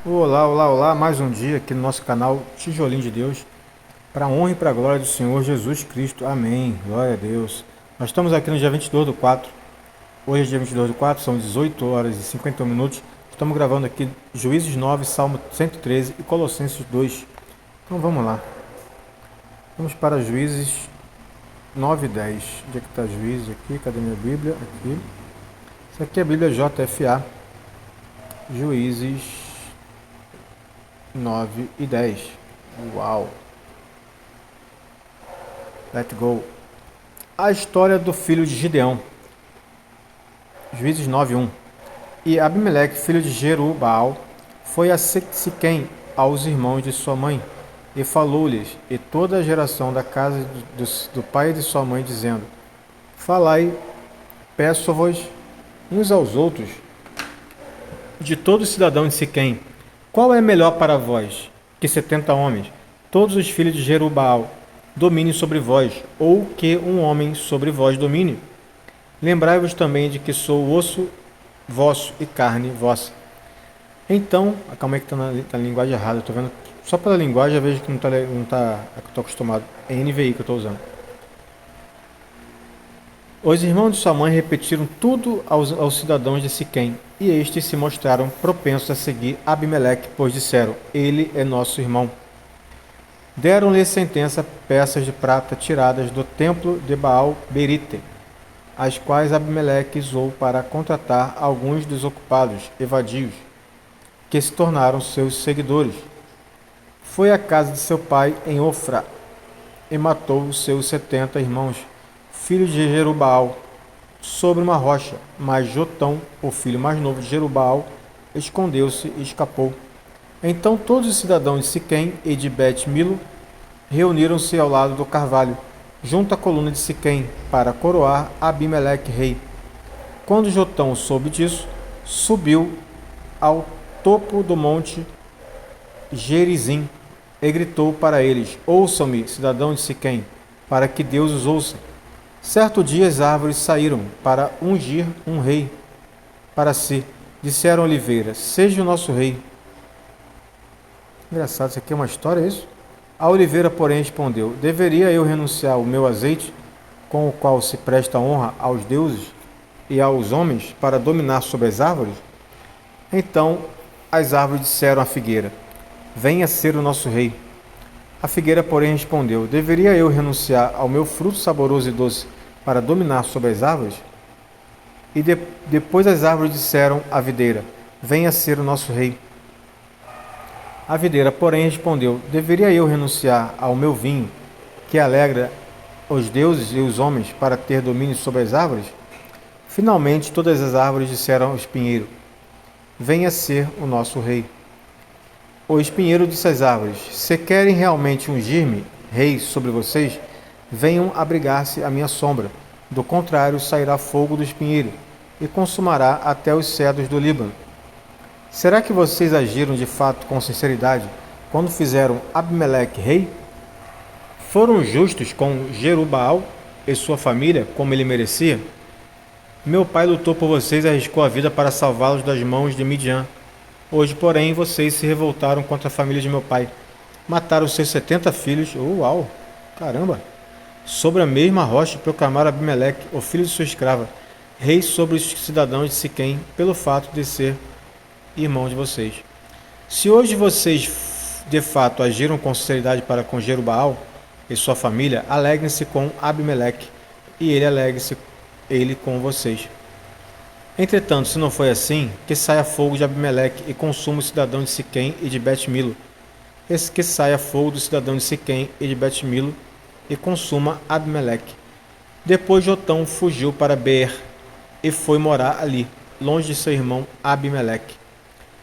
Olá, olá, olá, mais um dia aqui no nosso canal Tijolinho de Deus, para a honra e para a glória do Senhor Jesus Cristo, amém, glória a Deus. Nós estamos aqui no dia 22 do 4, hoje é dia 22 do 4, são 18 horas e 51 minutos, estamos gravando aqui Juízes 9, Salmo 113 e Colossenses 2. Então vamos lá, vamos para Juízes 9 e 10, onde é que está Juízes aqui, cadê minha Bíblia? Aqui, isso aqui é a Bíblia JFA, Juízes 9 e 10. Uau! Let's go! A história do filho de Gideão. Juízes 9:1. E Abimeleque, filho de Jerubbaal, foi a Siquém, aos irmãos de sua mãe, e falou-lhes, e toda a geração da casa do pai de sua mãe, dizendo: Falai, peço-vos, uns aos outros, de todo cidadão de Siquém, qual é melhor para vós que 70 homens, todos os filhos de Jerubbaal, dominem sobre vós, ou que um homem sobre vós domine? Lembrai-vos também de que sou osso vosso e carne vossa. Então, calma aí que está na linguagem errada, estou vendo, só pela linguagem eu vejo que não está, é que eu estou acostumado, é NVI que eu estou usando. Os irmãos de sua mãe repetiram tudo aos cidadãos de Siquém, e estes se mostraram propensos a seguir Abimeleque, pois disseram: Ele é nosso irmão. Deram-lhe sentença peças de prata tiradas do templo de Baal-Berite, as quais Abimeleque usou para contratar alguns desocupados e vadios, que se tornaram seus seguidores. Foi à casa de seu pai em Ofra, e matou os seus 70 irmãos, filhos de Jerubbaal, sobre uma rocha, mas Jotão, o filho mais novo de Jerubbaal, escondeu-se e escapou. Então todos os cidadãos de Siquém e de Bet-Milo reuniram-se ao lado do carvalho, junto à coluna de Siquém, para coroar Abimeleque rei. Quando Jotão soube disso, subiu ao topo do monte Gerizim e gritou para eles: Ouçam-me, cidadãos de Siquém, para que Deus os ouça. Certo dia as árvores saíram para ungir um rei para si. Disseram a oliveira: Seja o nosso rei. Engraçado, isso aqui é uma história, é isso? A oliveira, porém, respondeu: Deveria eu renunciar ao meu azeite, com o qual se presta honra aos deuses e aos homens, para dominar sobre as árvores? Então as árvores disseram à figueira: Venha ser o nosso rei. A figueira, porém, respondeu: Deveria eu renunciar ao meu fruto saboroso e doce para dominar sobre as árvores? E depois as árvores disseram à videira: Venha ser o nosso rei. A videira, porém, respondeu: Deveria eu renunciar ao meu vinho, que alegra os deuses e os homens, para ter domínio sobre as árvores? Finalmente, todas as árvores disseram ao espinheiro: Venha ser o nosso rei. O espinheiro disse às árvores: Se querem realmente ungir-me rei sobre vocês, venham abrigar-se à minha sombra. Do contrário, sairá fogo do espinheiro e consumará até os cedros do Líbano. Será que vocês agiram de fato com sinceridade quando fizeram Abimeleque rei? Foram justos com Jerubbaal e sua família, como ele merecia? Meu pai lutou por vocês e arriscou a vida para salvá-los das mãos de Midian. Hoje, porém, vocês se revoltaram contra a família de meu pai. Mataram seus 70 filhos. Uau! Caramba! Sobre a mesma rocha proclamaram Abimeleque, o filho de sua escrava, rei sobre os cidadãos de Siquém, pelo fato de ser irmão de vocês. Se hoje vocês de fato agiram com sinceridade para com Jerubbaal e sua família, alegrem-se com Abimeleque, e ele alegre-se ele com vocês. Entretanto, se não foi assim, que saia fogo de Abimeleque e consuma os cidadãos de Siquém e de Bet-Milo. Que saia fogo do cidadão de Siquém e de Bet-Milo e consuma Abimeleque. Depois Jotão fugiu para Beer e foi morar ali, longe de seu irmão Abimeleque.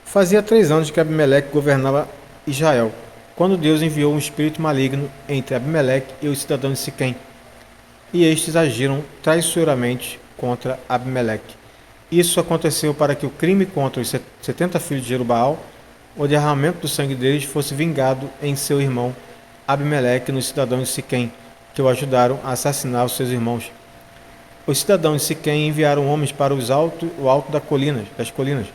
Fazia 3 anos que Abimeleque governava Israel, quando Deus enviou um espírito maligno entre Abimeleque e os cidadãos de Siquém, e estes agiram traiçoeiramente contra Abimeleque. Isso aconteceu para que o crime contra os 70 filhos de Jerubbaal, o derramamento do sangue deles, fosse vingado em seu irmão Abimeleque nos cidadãos de Siquém, que o ajudaram a assassinar os seus irmãos. Os cidadãos de Siquém enviaram homens para o alto das colinas,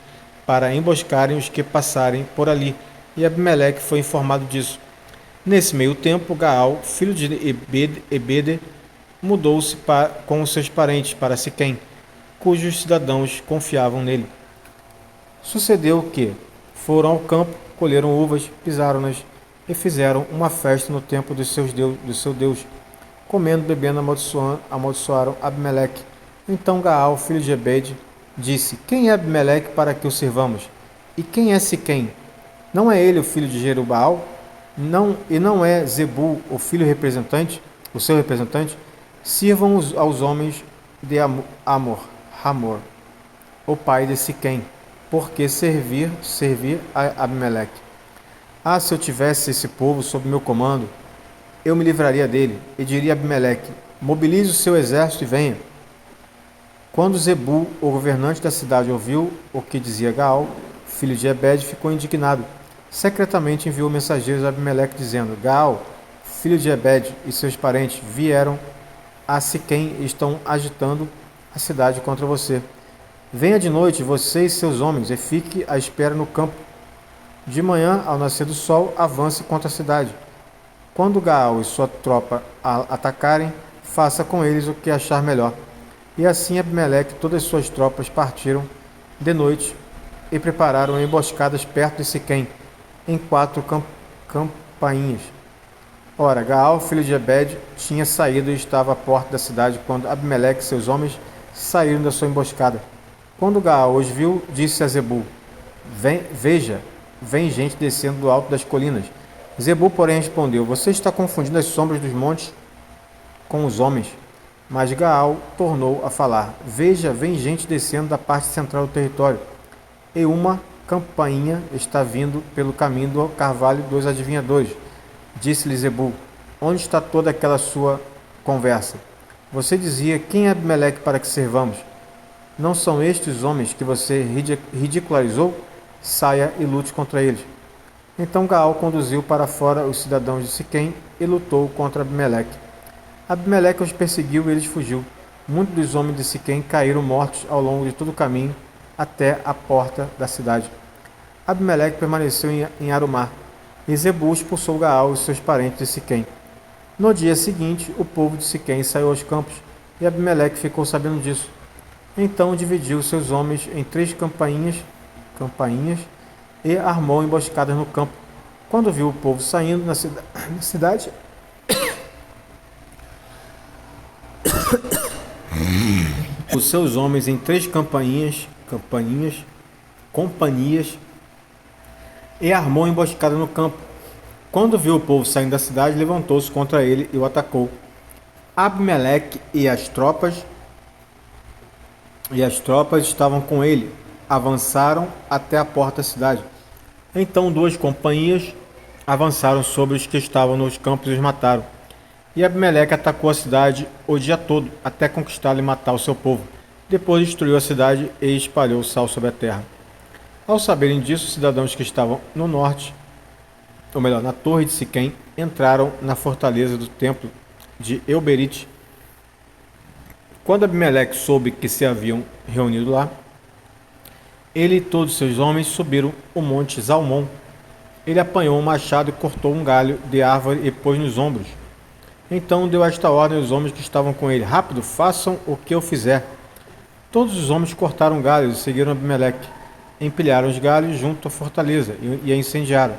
para emboscarem os que passarem por ali, e Abimeleque foi informado disso. Nesse meio tempo, Gaal, filho de Ebede, mudou-se com os seus parentes para Siquém, cujos cidadãos confiavam nele. Sucedeu que foram ao campo, colheram uvas, pisaram-nas e fizeram uma festa no templo do seu Deus. Comendo e bebendo, amaldiçoaram Abimeleque. Então Gaal, filho de Ebede, disse: Quem é Abimeleque para que o sirvamos? E quem é Siquém? Não é ele o filho de Jerubaal? Não é Zebul o filho representante, o seu representante? Sirvam aos homens de Hamor, o pai de Siquém, porque servir a Abimeleque. Ah, se eu tivesse esse povo sob meu comando, eu me livraria dele, e diria a Abimeleque: mobilize o seu exército e venha. Quando Zebul, o governante da cidade, ouviu o que dizia Gaal, filho de Ebede, ficou indignado. Secretamente enviou mensageiros a Abimeleque, dizendo: Gaal, filho de Ebede, e seus parentes vieram a Siquém e estão agitando a cidade contra você. Venha de noite, você e seus homens, e fique à espera no campo. De manhã, ao nascer do sol, avance contra a cidade. Quando Gaal e sua tropa atacarem, faça com eles o que achar melhor. E assim Abimeleque e todas suas tropas partiram de noite e prepararam emboscadas perto de Siquém, em 4 campainhas. Ora, Gaal, filho de Ebede, tinha saído e estava à porta da cidade quando Abimeleque e seus homens saíram da sua emboscada. Quando Gaal os viu, disse a Zebul: Veja, vem gente descendo do alto das colinas. Zebul, porém, respondeu: Você está confundindo as sombras dos montes com os homens. Mas Gaal tornou a falar: Veja, vem gente descendo da parte central do território, e uma campainha está vindo pelo caminho do carvalho dos adivinhadores. Disse-lhe Zebul: Onde está toda aquela sua conversa? Você dizia: Quem é Abimeleque para que servamos? Não são estes os homens que você ridicularizou? Saia e lute contra eles. Então Gaal conduziu para fora os cidadãos de Siquém e lutou contra Abimeleque. Abimeleque os perseguiu e eles fugiu. Muitos dos homens de Siquém caíram mortos ao longo de todo o caminho até a porta da cidade. Abimeleque permaneceu em Arumá, e Zebul expulsou Gaal e seus parentes de Siquém. No dia seguinte, o povo de Siquém saiu aos campos, e Abimeleque ficou sabendo disso. Então dividiu seus homens em 3 campainhas e armou emboscadas no campo. Quando viu o povo saindo na cidade, os seus homens em 3 companhias e armou emboscada no campo. Quando viu o povo saindo da cidade, levantou-se contra ele e o atacou. Abimeleque e as tropas estavam com ele, avançaram até a porta da cidade. Então 2 companhias avançaram sobre os que estavam nos campos e os mataram. E Abimeleque atacou a cidade o dia todo, até conquistá-la e matar o seu povo. Depois destruiu a cidade e espalhou sal sobre a terra. Ao saberem disso, os cidadãos que estavam no norte, ou melhor, na torre de Siquém, entraram na fortaleza do templo de Euberite. Quando Abimeleque soube que se haviam reunido lá, ele e todos seus homens subiram o monte Zalmon. Ele apanhou um machado e cortou um galho de árvore e pôs nos ombros. Então deu esta ordem aos homens que estavam com ele: Rápido, façam o que eu fizer. Todos os homens cortaram galhos e seguiram Abimeleque. Empilharam os galhos junto à fortaleza e a incendiaram.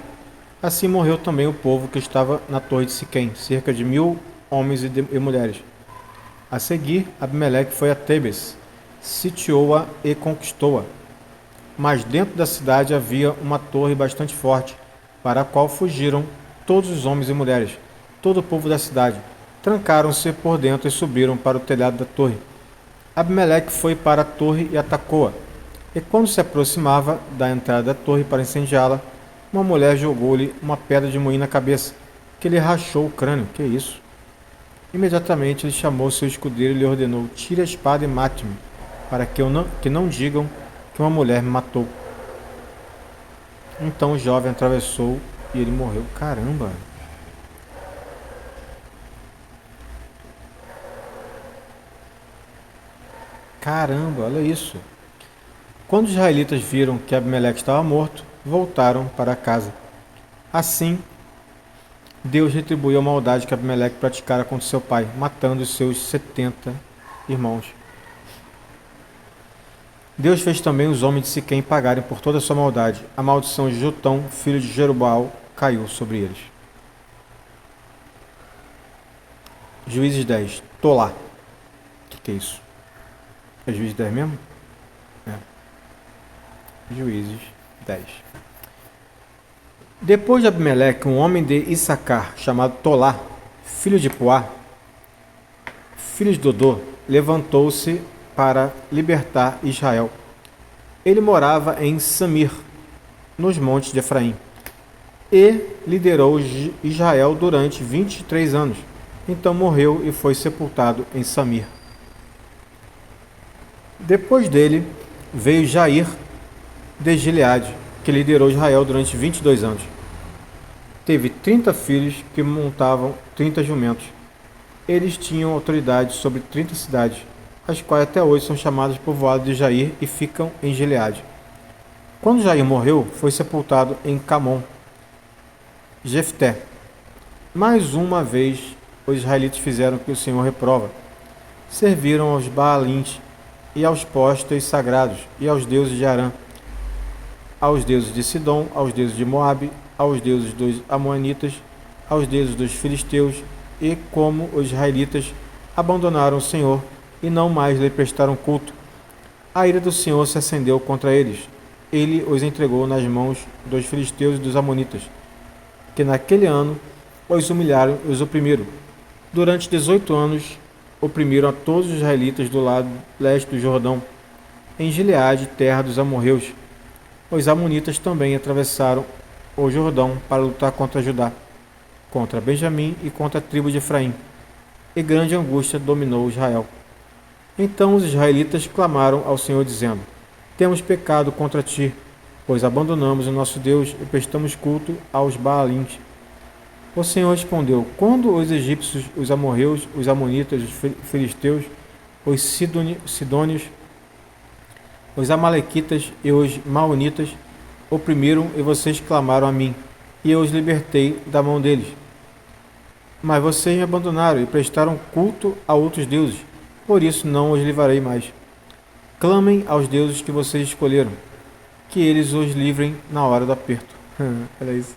Assim morreu também o povo que estava na torre de Siquém, cerca de 1000 homens e mulheres. A seguir, Abimeleque foi a Tebes, sitiou-a e conquistou-a. Mas dentro da cidade havia uma torre bastante forte, para a qual fugiram todos os homens e mulheres, todo o povo da cidade. Trancaram-se por dentro e subiram para o telhado da torre. Abimeleque foi para a torre e atacou-a. E quando se aproximava da entrada da torre para incendiá-la, uma mulher jogou-lhe uma pedra de moinho na cabeça, que lhe rachou o crânio. Que isso? Imediatamente ele chamou seu escudeiro e lhe ordenou: Tire a espada e mate-me, para que não digam que uma mulher me matou. Então o jovem atravessou e ele morreu. Caramba! Caramba, olha isso. Quando os israelitas viram que Abimeleque estava morto, voltaram para casa. Assim, Deus retribuiu a maldade que Abimeleque praticara contra seu pai, matando os seus 70 irmãos. Deus fez também os homens de Siquém pagarem por toda a sua maldade. A maldição de Jotão, filho de Jerubaal, caiu sobre eles. Juízes 10. Tolá. O que é isso? É Juízes 10 mesmo? É. Juízes 10. Depois de Abimeleque, um homem de Issacar, chamado Tolá, filho de Puá, filho de Dodô, levantou-se para libertar Israel. Ele morava em Samir, nos montes de Efraim, e liderou Israel durante 23 anos. Então morreu e foi sepultado em Samir. Depois dele veio Jair de Gileade, que liderou Israel durante 22 anos. Teve 30 filhos que montavam 30 jumentos. Eles tinham autoridade sobre 30 cidades, as quais até hoje são chamadas povoadas de Jair e ficam em Gileade. Quando Jair morreu, foi sepultado em Camon, Jefté. Mais uma vez, os israelitas fizeram o que o Senhor reprova. Serviram aos Baalins e aos postes sagrados e aos deuses de Arã, aos deuses de Sidom, aos deuses de Moabe, aos deuses dos Amonitas, aos deuses dos Filisteus, e como os israelitas abandonaram o Senhor e não mais lhe prestaram culto, a ira do Senhor se acendeu contra eles. Ele os entregou nas mãos dos filisteus e dos amonitas, que naquele ano os humilharam e os oprimiram. Durante 18 anos oprimiram a todos os israelitas do lado leste do Jordão, em Gileade, terra dos amorreus. Os amonitas também atravessaram o Jordão para lutar contra Judá, contra Benjamim e contra a tribo de Efraim, e grande angústia dominou Israel. Então os israelitas clamaram ao Senhor, dizendo: Temos pecado contra ti, pois abandonamos o nosso Deus e prestamos culto aos Baalins. O Senhor respondeu: Quando os egípcios, os amorreus, os amonitas, os filisteus, os sidônios, os amalequitas e os maonitas oprimiram e vocês clamaram a mim, e eu os libertei da mão deles. Mas vocês me abandonaram e prestaram culto a outros deuses, por isso não os livrarei mais. Clamem aos deuses que vocês escolheram, que eles os livrem na hora do aperto. Olha isso.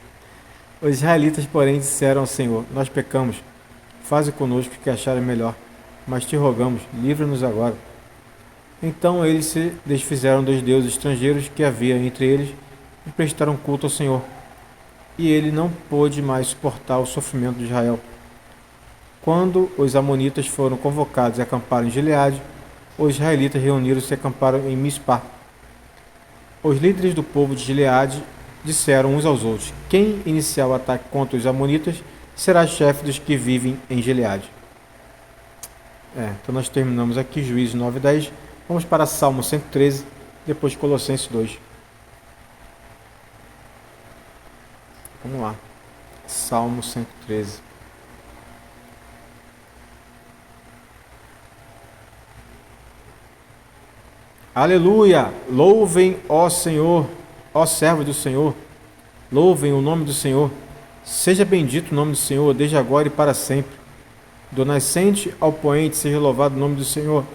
Os israelitas, porém, disseram ao Senhor: Nós pecamos, faze conosco o que achares melhor, mas te rogamos, livra-nos agora. Então eles se desfizeram dos deuses estrangeiros que havia entre eles e prestaram culto ao Senhor. E ele não pôde mais suportar o sofrimento de Israel. Quando os amonitas foram convocados e acamparam em Gileade, os israelitas reuniram-se e acamparam em Mispá. Os líderes do povo de Gileade disseram uns aos outros: Quem iniciar o ataque contra os amonitas será chefe dos que vivem em Gileade. Então nós terminamos aqui Juízes 9 e 10. Vamos para Salmo 113, depois Colossenses 2. Vamos lá. Salmo 113. Aleluia! Louvem, ó Senhor, ó servos do Senhor. Louvem o nome do Senhor. Seja bendito o nome do Senhor, desde agora e para sempre. Do nascente ao poente, seja louvado o nome do Senhor.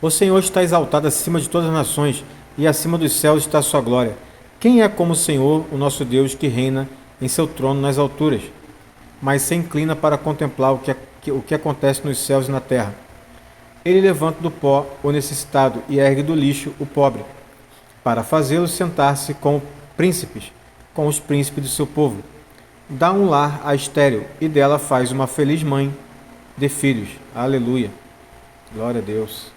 O Senhor está exaltado acima de todas as nações, e acima dos céus está a sua glória. Quem é como o Senhor, o nosso Deus, que reina em seu trono nas alturas, mas se inclina para contemplar o que acontece nos céus e na terra? Ele levanta do pó o necessitado e ergue do lixo o pobre, para fazê-lo sentar-se com príncipes, com os príncipes do seu povo. Dá um lar à estéril, e dela faz uma feliz mãe de filhos. Aleluia. Glória a Deus.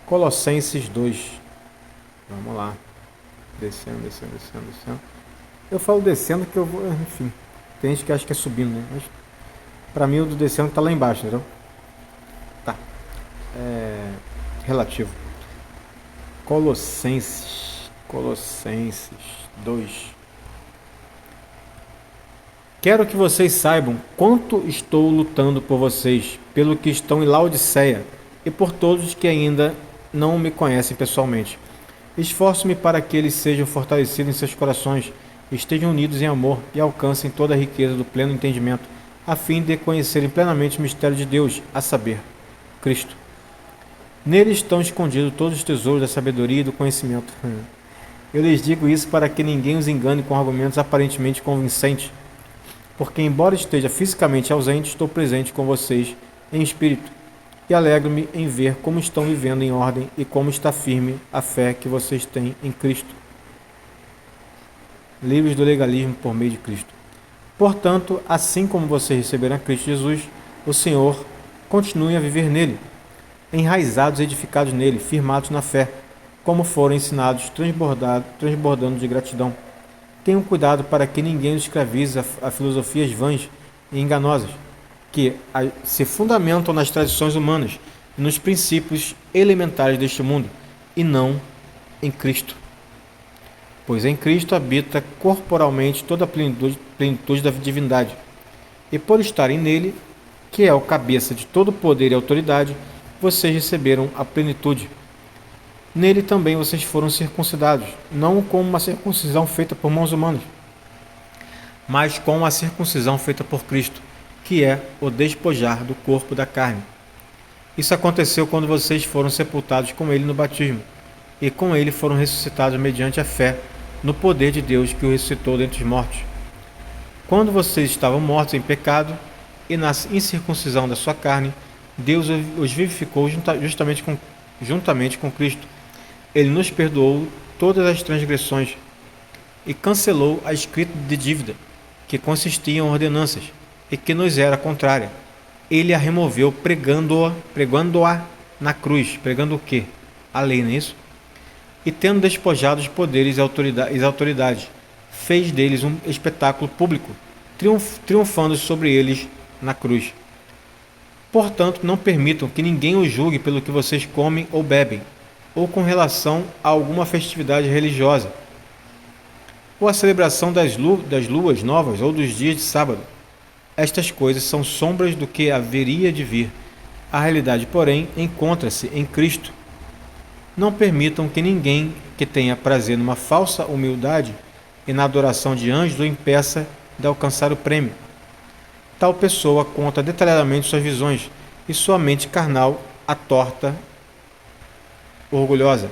Colossenses 2. Vamos lá. Descendo. Eu falo descendo que eu vou... Enfim, tem gente que acha que é subindo, né? Mas para mim o do descendo está lá embaixo, entendeu? Tá. Relativo. Colossenses 2. Quero que vocês saibam quanto estou lutando por vocês, pelo que estão em Laodiceia e por todos que ainda não me conhecem pessoalmente. Esforço-me para que eles sejam fortalecidos em seus corações, estejam unidos em amor e alcancem toda a riqueza do pleno entendimento, a fim de conhecerem plenamente o mistério de Deus, a saber, Cristo. Nele estão escondidos todos os tesouros da sabedoria e do conhecimento. Eu lhes digo isso para que ninguém os engane com argumentos aparentemente convincentes, porque, embora esteja fisicamente ausente, estou presente com vocês em espírito, e alegro-me em ver como estão vivendo em ordem e como está firme a fé que vocês têm em Cristo. Livres do legalismo por meio de Cristo. Portanto, assim como vocês receberam a Cristo Jesus, o Senhor, continuem a viver nele, enraizados e edificados nele, firmados na fé, como foram ensinados, transbordando de gratidão. Tenham cuidado para que ninguém os escravize a filosofias vãs e enganosas, que se fundamentam nas tradições humanas e nos princípios elementares deste mundo, e não em Cristo. Pois em Cristo habita corporalmente toda a plenitude da divindade, e por estarem nele, que é o cabeça de todo poder e autoridade, vocês receberam a plenitude. Nele também vocês foram circuncidados, não com uma circuncisão feita por mãos humanas, mas com a circuncisão feita por Cristo, que é o despojar do corpo da carne. Isso aconteceu quando vocês foram sepultados com ele no batismo, e com ele foram ressuscitados mediante a fé no poder de Deus que o ressuscitou dentre os mortos. Quando vocês estavam mortos em pecado e na incircuncisão da sua carne, Deus os vivificou juntamente com Cristo. Ele nos perdoou todas as transgressões e cancelou a escrita de dívida, que consistia em ordenanças e que nos era contrária. Ele a removeu pregando-a na cruz. Pregando o quê? A lei, não é isso? E tendo despojado os poderes e autoridades, fez deles um espetáculo público, triunfando sobre eles na cruz. Portanto, não permitam que ninguém os julgue pelo que vocês comem ou bebem, ou com relação a alguma festividade religiosa, ou a celebração das luas novas ou dos dias de sábado. Estas coisas são sombras do que haveria de vir. A realidade, porém, encontra-se em Cristo. Não permitam que ninguém que tenha prazer numa falsa humildade e na adoração de anjos o impeça de alcançar o prêmio. Tal pessoa conta detalhadamente suas visões e sua mente carnal a torta orgulhosa.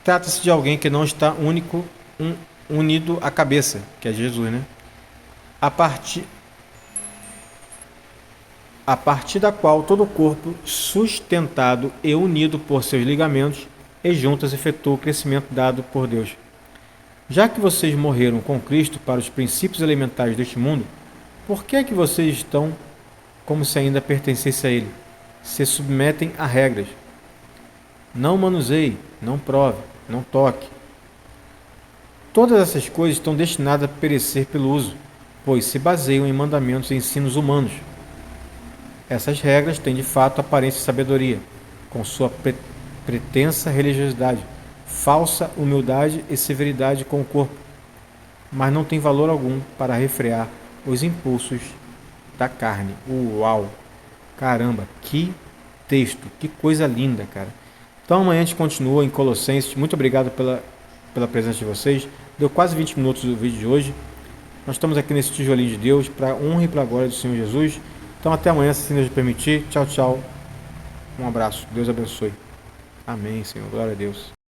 Trata-se de alguém que não está unido à cabeça, que é Jesus, né? A partir da qual todo o corpo, sustentado e unido por seus ligamentos e juntas, efetua o crescimento dado por Deus. Já que vocês morreram com Cristo para os princípios elementares deste mundo, por que é que vocês estão como se ainda pertencessem a ele? Se submetem a regras. Não manuseie, não prove, não toque. Todas essas coisas estão destinadas a perecer pelo uso, pois se baseiam em mandamentos e ensinos humanos. Essas regras têm de fato aparência de sabedoria, com sua pretensa religiosidade, falsa humildade e severidade com o corpo, mas não tem valor algum para refrear os impulsos da carne. Uau! Caramba, que texto, que coisa linda, cara. Então amanhã a gente continua em Colossenses. Muito obrigado pela presença de vocês. Deu quase 20 minutos do vídeo de hoje. Nós estamos aqui nesse tijolinho de Deus, para a honra e para a glória do Senhor Jesus. Então até amanhã, se Deus permitir. Tchau, tchau. Um abraço. Deus abençoe. Amém, Senhor. Glória a Deus.